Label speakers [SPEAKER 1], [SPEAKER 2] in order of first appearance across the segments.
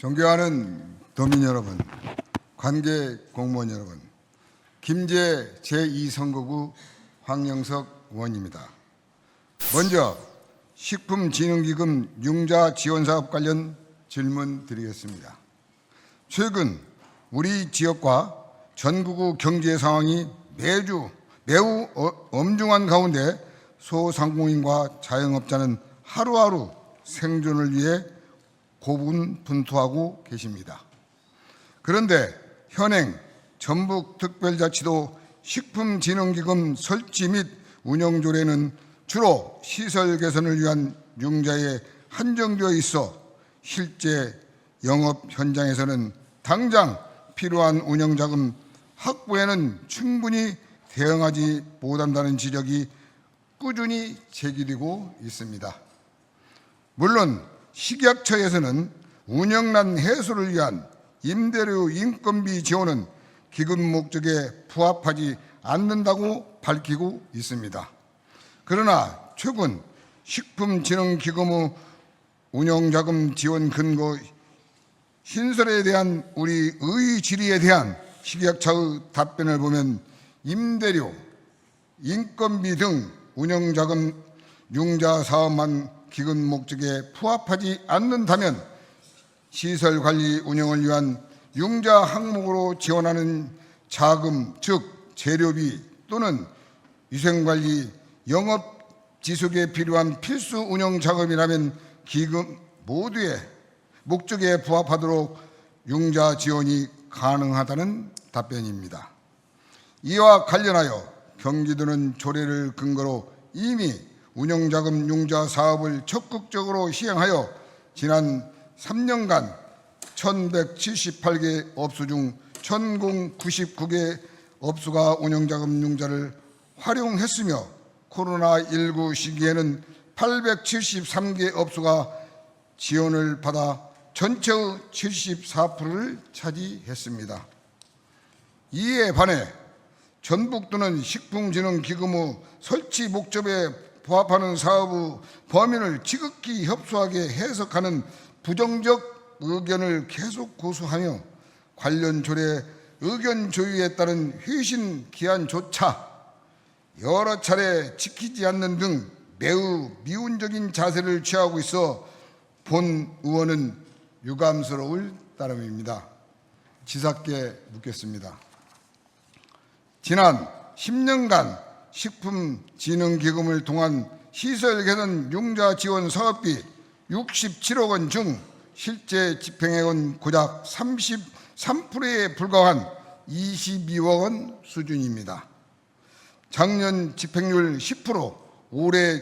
[SPEAKER 1] 존경하는 도민 여러분, 관계 공무원 여러분, 김제 제2선거구 황영석 의원입니다. 먼저 식품진흥기금 융자 지원사업 관련 질문 드리겠습니다. 최근 우리 지역과 전국의 경제 상황이 매우 엄중한 가운데 소상공인과 자영업자는 하루하루 생존을 위해 고군분투하고 계십니다. 그런데 현행 전북특별자치도 식품진흥기금 설치 및 운영조례는 주로 시설 개선을 위한 융자에 한정되어 있어 실제 영업 현장에서는 당장 필요한 운영자금 확보에는 충분히 대응하지 못한다는 지적이 꾸준히 제기되고 있습니다. 물론 식약처에서는 운영난 해소를 위한 임대료 인건비 지원은 기금 목적에 부합하지 않는다고 밝히고 있습니다. 그러나 최근 식품진흥기금의 운영자금 지원 근거 신설에 대한 우리 의의 질의에 대한 식약처의 답변을 보면 임대료, 인건비 등 운영자금 융자 사업만 기금 목적에 부합하지 않는다면 시설관리 운영을 위한 융자 항목으로 지원하는 자금, 즉 재료비 또는 위생관리, 영업지속에 필요한 필수 운영 자금이라면 기금 모두의 목적에 부합하도록 융자 지원이 가능하다는 답변입니다. 이와 관련하여 경기도는 조례를 근거로 이미 운영자금 융자 사업을 적극적으로 시행하여 지난 3년간 1178개 업소 중 1099개 업소가 운영자금 융자를 활용했으며 코로나19 시기에는 873개 업소가 지원을 받아 전체의 74%를 차지했습니다. 이에 반해 전북도는 식품진흥기금의 설치 목적에 부합하는 사업의 범위를 지극히 협소하게 해석하는 부정적 의견을 계속 고수하며 관련 조례 의견 조율에 따른 회신 기한조차 여러 차례 지키지 않는 등 매우 미온적인 자세를 취하고 있어 본 의원은 유감스러울 따름입니다. 지사께 묻겠습니다. 지난 10년간 식품진흥기금을 통한 시설 개선 융자 지원 사업비 67억 원 중 실제 집행액은 고작 33%에 불과한 22억 원 수준입니다. 작년 집행률 10%, 올해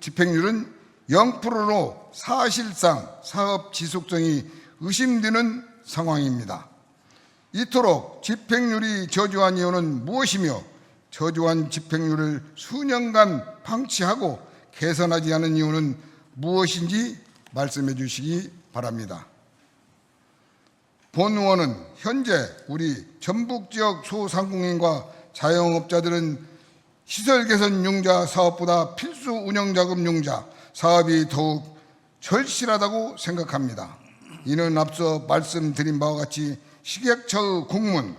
[SPEAKER 1] 집행률은 0%로 사실상 사업 지속성이 의심되는 상황입니다. 이토록 집행률이 저조한 이유는 무엇이며 저조한 집행률을 수년간 방치하고 개선하지 않은 이유는 무엇인지 말씀해 주시기 바랍니다. 본 의원은 현재 우리 전북 지역 소상공인과 자영업자들은 시설 개선 융자 사업보다 필수 운영자금 융자 사업이 더욱 절실하다고 생각합니다. 이는 앞서 말씀드린 바와 같이 식약처의 공문,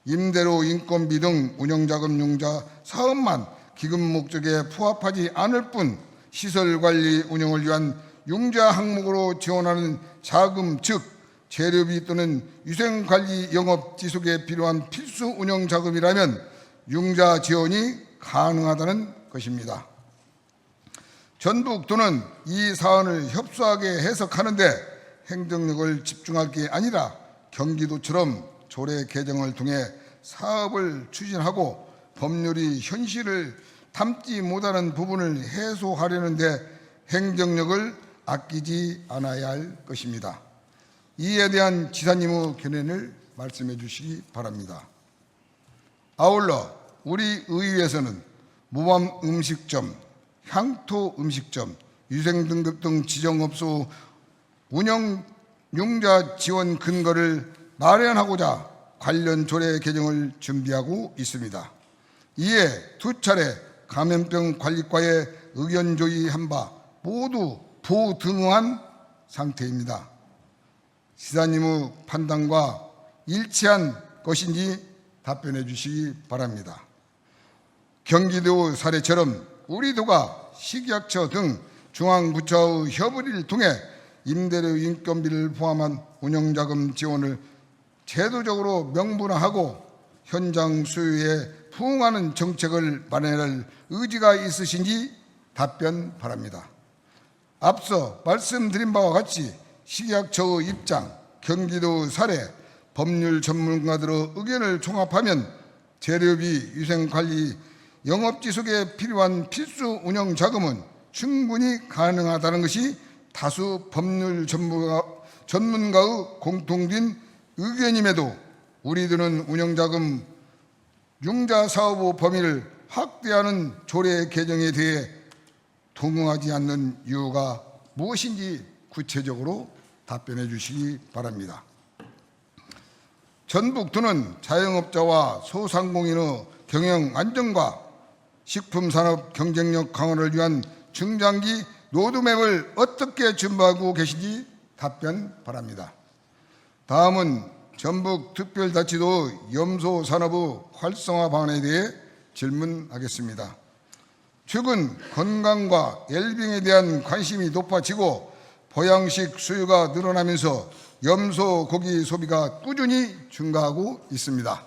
[SPEAKER 1] 임대료 인건비 등 운영자금 융자 사업만 기금 목적에 부합하지 않을 뿐 시설관리 운영을 위한 융자 항목으로 지원하는 자금, 즉 재료비 또는 위생관리 영업 지속에 필요한 필수 운영 자금이라면 융자 지원이 가능하다는 것입니다. 전북도는 이 사안을 협소하게 해석하는데 행정력을 집중할 게 아니라 경기도처럼 조례 개정을 통해 사업을 추진하고 법률이 현실을 담지 못하는 부분을 해소하려는 데 행정력을 아끼지 않아야 할 것입니다. 이에 대한 지사님의 견해를 말씀해 주시기 바랍니다. 아울러 우리 의회에서는 모범 음식점, 향토 음식점, 위생등급 등 지정업소 운영 융자 지원 근거를 마련하고자 관련 조례 개정을 준비하고 있습니다. 이에 두 차례 감염병 관리과에 의견 조의한 바 모두 부등한 상태입니다. 시사님의 판단과 일치한 것인지 답변해 주시기 바랍니다. 경기도 사례처럼 우리 도가 식약처 등 중앙부처의 협의를 통해 임대료 인건비를 포함한 운영자금 지원을 제도적으로 명분화하고 현장 수요에 부응하는 정책을 마련할 의지가 있으신지 답변 바랍니다. 앞서 말씀드린 바와 같이 식약처의 입장, 경기도 사례, 법률 전문가들의 의견을 종합하면 재료비, 위생관리, 영업지속에 필요한 필수 운영 자금은 충분히 가능하다는 것이 다수 법률 전문가의 공통된 의견임에도 우리들은 운영자금 융자 사업의 범위를 확대하는 조례 개정에 대해 동의하지 않는 이유가 무엇인지 구체적으로 답변해 주시기 바랍니다. 전북도는 자영업자와 소상공인의 경영 안정과 식품산업 경쟁력 강화를 위한 중장기 로드맵을 어떻게 준비하고 계신지 답변 바랍니다. 다음은 전북특별자치도 염소산업의 활성화 방안에 대해 질문하겠습니다. 최근 건강과 웰빙에 대한 관심이 높아지고 보양식 수요가 늘어나면서 염소 고기 소비가 꾸준히 증가하고 있습니다.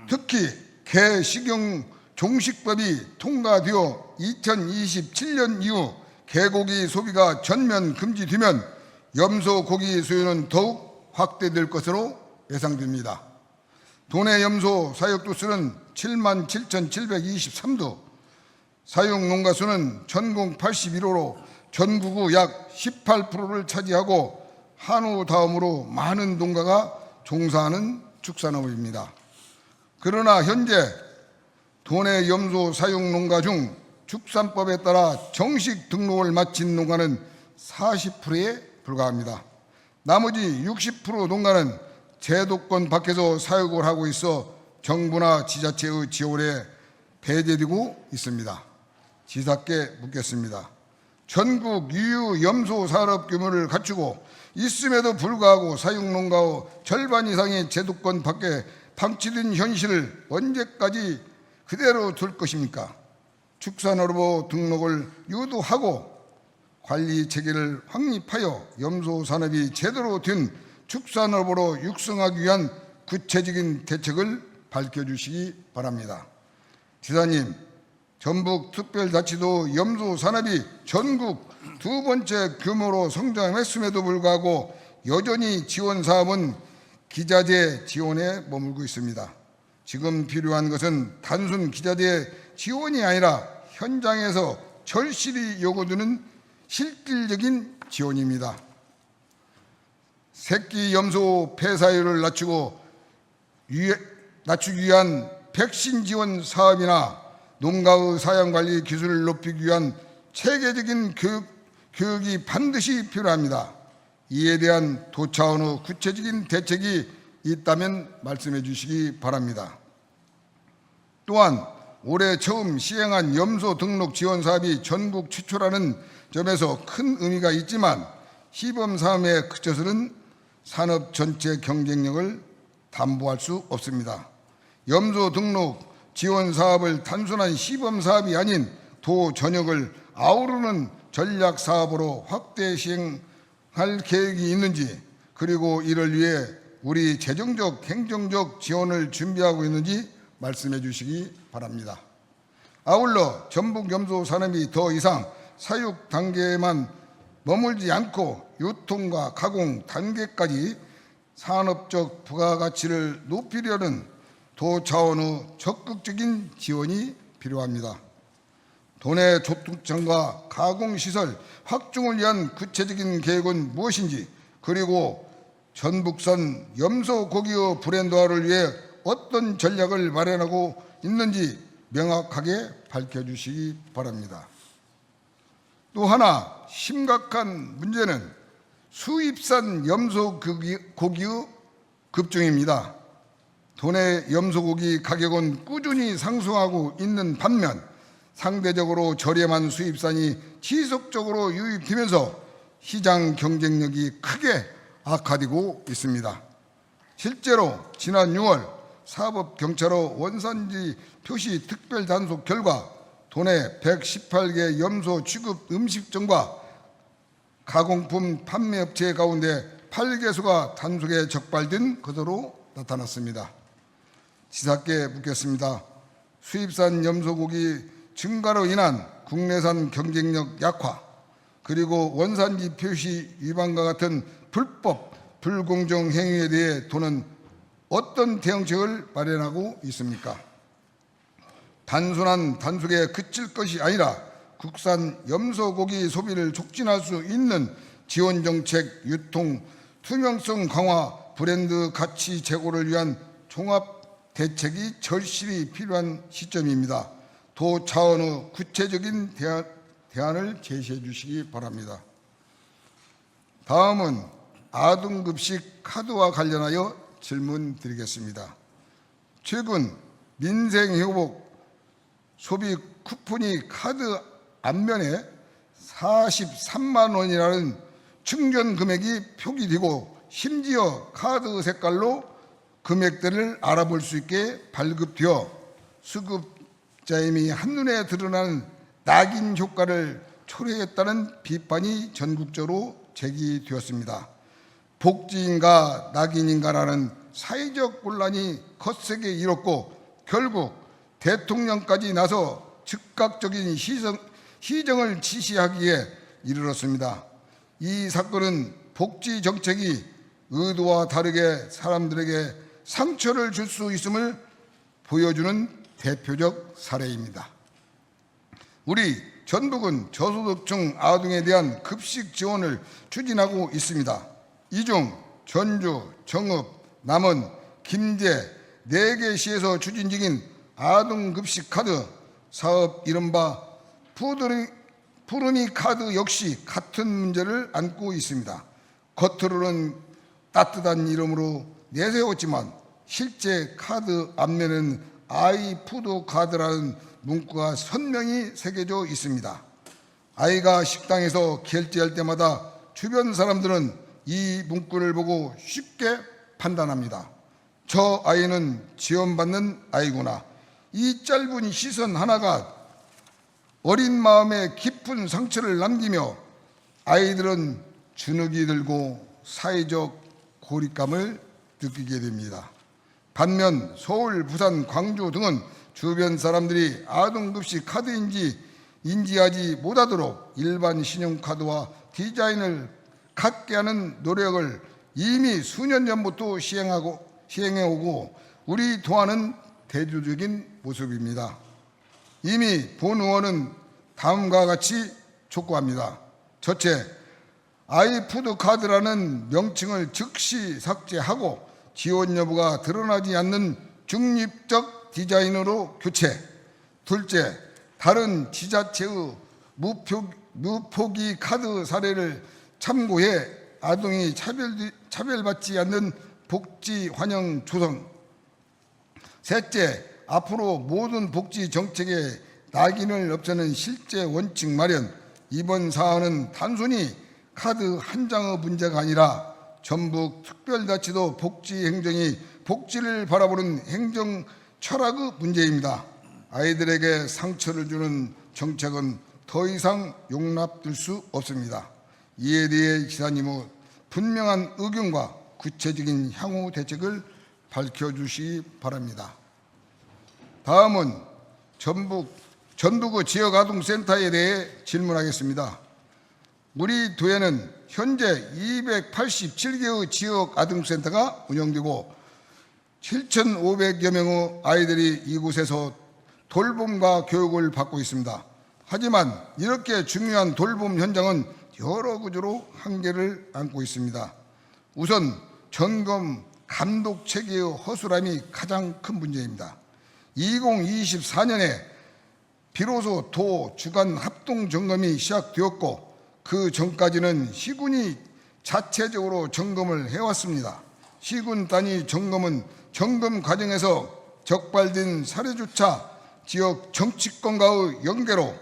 [SPEAKER 1] 특히 개 식용 종식법이 통과되어 2027년 이후 개고기 소비가 전면 금지되면 염소 고기 수요는 더욱 확대될 것으로 예상됩니다. 도내 염소 사육도수는 77,723도, 사육 농가수는 전국 81호로 전국의 약 18%를 차지하고 한우 다음으로 많은 농가가 종사하는 축산업입니다. 그러나 현재 도내 염소 사육 농가 중 축산법에 따라 정식 등록을 마친 농가는 40%에 불과합니다. 나머지 60% 농가는 제도권 밖에서 사육을 하고 있어 정부나 지자체의 지원에 배제되고 있습니다. 지사께 묻겠습니다. 전국 유유 염소 산업 규모를 갖추고 있음에도 불구하고 사육농가의 절반 이상이 제도권 밖에 방치된 현실을 언제까지 그대로 둘 것입니까? 축산업으로 등록을 유도하고 관리 체계를 확립하여 염소 산업이 제대로 된 축산업으로 육성하기 위한 구체적인 대책을 밝혀주시기 바랍니다. 지사님, 전북특별자치도 염소 산업이 전국 두 번째 규모로 성장했음에도 불구하고 여전히 지원 사업은 기자재 지원에 머물고 있습니다. 지금 필요한 것은 단순 기자재 지원이 아니라 현장에서 절실히 요구되는 실질적인 지원입니다. 새끼 염소 폐사율을 낮추기 위한 백신 지원 사업이나 농가의 사양관리 기술을 높이기 위한 체계적인 교육이 반드시 필요합니다. 이에 대한 도 차원의 구체적인 대책이 있다면 말씀해 주시기 바랍니다. 또한 올해 처음 시행한 염소 등록 지원 사업이 전국 최초라는 점에서 큰 의미가 있지만 시범 사업에 그쳐서는 산업 전체 경쟁력을 담보할 수 없습니다. 염소 등록 지원 사업을 단순한 시범 사업이 아닌 도 전역을 아우르는 전략 사업으로 확대 시행할 계획이 있는지, 그리고 이를 위해 우리 재정적, 행정적 지원을 준비하고 있는지 말씀해 주시기 바랍니다. 아울러 전북 염소 산업이 더 이상 사육 단계에만 머물지 않고 유통과 가공 단계까지 산업적 부가가치를 높이려는 도 차원의 적극적인 지원이 필요합니다. 도내 조축장과 가공시설 확충을 위한 구체적인 계획은 무엇인지, 그리고 전북산 염소고기의 브랜드화를 위해 어떤 전략을 마련하고 있는지 명확하게 밝혀주시기 바랍니다. 또 하나 심각한 문제는 수입산 염소고기의 급증입니다. 도내 염소고기 가격은 꾸준히 상승하고 있는 반면 상대적으로 저렴한 수입산이 지속적으로 유입되면서 시장 경쟁력이 크게 악화되고 있습니다. 실제로 지난 6월 사법경찰호 원산지 표시 특별 단속 결과 도내 118개 염소 취급 음식점과 가공품 판매업체 가운데 8개소가 단속에 적발된 것으로 나타났습니다. 지사께 묻겠습니다. 수입산 염소고기 증가로 인한 국내산 경쟁력 약화, 그리고 원산지 표시 위반과 같은 불법, 불공정 행위에 대해 도는 어떤 대응책을 마련하고 있습니까? 단순한 단속에 그칠 것이 아니라 국산 염소고기 소비를 촉진할 수 있는 지원 정책, 유통, 투명성 강화, 브랜드 가치 제고를 위한 종합 대책이 절실히 필요한 시점입니다. 도 차원의 구체적인 대안을 제시해 주시기 바랍니다. 다음은 아동급식 카드와 관련하여 질문 드리겠습니다. 최근 민생회복 소비 쿠폰이 카드 앞면에 43만 원이라는 충전 금액이 표기되고 심지어 카드 색깔로 금액대를 알아볼 수 있게 발급되어 수급자임이 한눈에 드러나는 낙인 효과를 초래했다는 비판이 전국적으로 제기되었습니다. 복지인가 낙인인가라는 사회적 논란이 거세게 일었고 결국 대통령까지 나서 즉각적인 시정을 지시하기에 이르렀습니다. 이 사건은 복지 정책이 의도와 다르게 사람들에게 상처를 줄 수 있음을 보여주는 대표적 사례입니다. 우리 전북은 저소득층 아동에 대한 급식 지원을 추진하고 있습니다. 이 중 전주, 정읍, 남원, 김제 4개 시에서 추진 중인 아동급식 카드 사업 이른바 푸르미 카드 역시 같은 문제를 안고 있습니다. 겉으로는 따뜻한 이름으로 내세웠지만 실제 카드 앞면에는 아이푸드 카드라는 문구가 선명히 새겨져 있습니다. 아이가 식당에서 결제할 때마다 주변 사람들은 이 문구를 보고 쉽게 판단합니다. 저 아이는 지원받는 아이구나. 이 짧은 시선 하나가 어린 마음에 깊은 상처를 남기며 아이들은 주눅이 들고 사회적 고립감을 느끼게 됩니다. 반면 서울, 부산, 광주 등은 주변 사람들이 아동급식 카드인지 인지하지 못하도록 일반 신용카드와 디자인을 같게 하는 노력을 이미 수년 전부터 시행해오고 우리 도하는 대조적인 모습입니다. 이미 본 의원은 다음과 같이 촉구합니다. 첫째, 아이푸드 카드라는 명칭을 즉시 삭제하고 지원 여부가 드러나지 않는 중립적 디자인으로 교체. 둘째, 다른 지자체의 무표기 카드 사례를 참고해 아동이 차별받지 않는 복지 환경 조성. 셋째, 앞으로 모든 복지 정책의 낙인을 없애는 실제 원칙 마련. 이번 사안은 단순히 카드 한 장의 문제가 아니라 전북 특별자치도 복지 행정이 복지를 바라보는 행정 철학의 문제입니다. 아이들에게 상처를 주는 정책은 더 이상 용납될 수 없습니다. 이에 대해 지사님의 분명한 의견과 구체적인 향후 대책을 밝혀주시기 바랍니다. 다음은 전북의 지역아동센터에 대해 질문하겠습니다. 우리 도에는 현재 287개의 지역아동센터가 운영되고 7,500여 명의 아이들이 이곳에서 돌봄과 교육을 받고 있습니다. 하지만 이렇게 중요한 돌봄 현장은 여러 구조로 한계를 안고 있습니다. 우선 점검 감독 체계의 허술함이 가장 큰 문제입니다. 2024년에 비로소 도 주간 합동 점검이 시작되었고 그 전까지는 시군이 자체적으로 점검을 해왔습니다. 시군 단위 점검은 점검 과정에서 적발된 사례조차 지역 정치권과의 연계로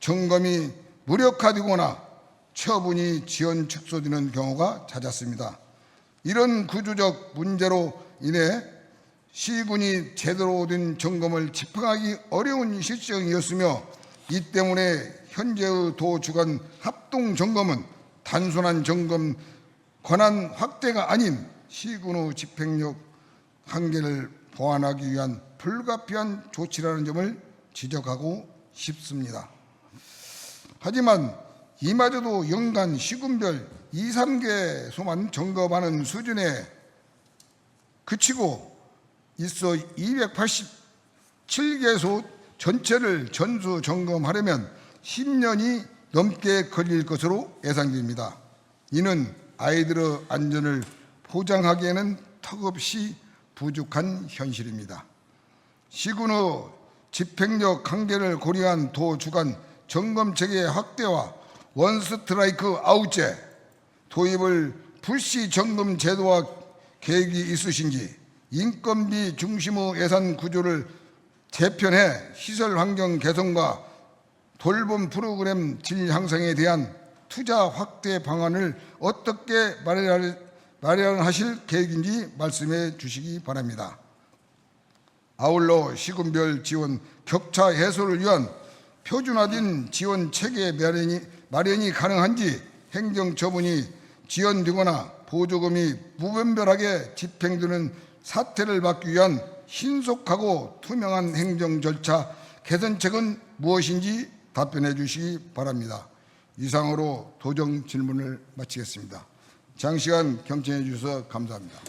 [SPEAKER 1] 점검이 무력화되거나 처분이 지연 축소되는 경우가 잦았습니다. 이런 구조적 문제로 인해 시군이 제대로 된 점검을 집행하기 어려운 실정이었으며, 이 때문에 현재의 도 주간 합동 점검은 단순한 점검 권한 확대가 아닌 시군의 집행력 한계를 보완하기 위한 불가피한 조치라는 점을 지적하고 싶습니다. 하지만 이마저도 연간 시군별 2, 3개소만 점검하는 수준에 그치고 있어 287개소 전체를 전수 점검하려면 10년이 넘게 걸릴 것으로 예상됩니다. 이는 아이들의 안전을 보장하기에는 턱없이 부족한 현실입니다. 시군의 집행력 한계를 고려한 도 주간 점검 체계 확대와 원스트라이크 아웃제 도입을 불시 점검 제도화 계획이 있으신지, 인건비 중심의 예산 구조를 재편해 시설 환경 개선과 돌봄 프로그램 질 향상에 대한 투자 확대 방안을 어떻게 마련하실 계획인지 말씀해 주시기 바랍니다. 아울러 시군별 지원 격차 해소를 위한 표준화된 지원 체계 마련이 가능한지, 행정 처분이 지연되거나 보조금이 무분별하게 집행되는 사태를 막기 위한 신속하고 투명한 행정 절차 개선책은 무엇인지 답변해 주시기 바랍니다. 이상으로 도정 질문을 마치겠습니다. 장시간 경청해 주셔서 감사합니다.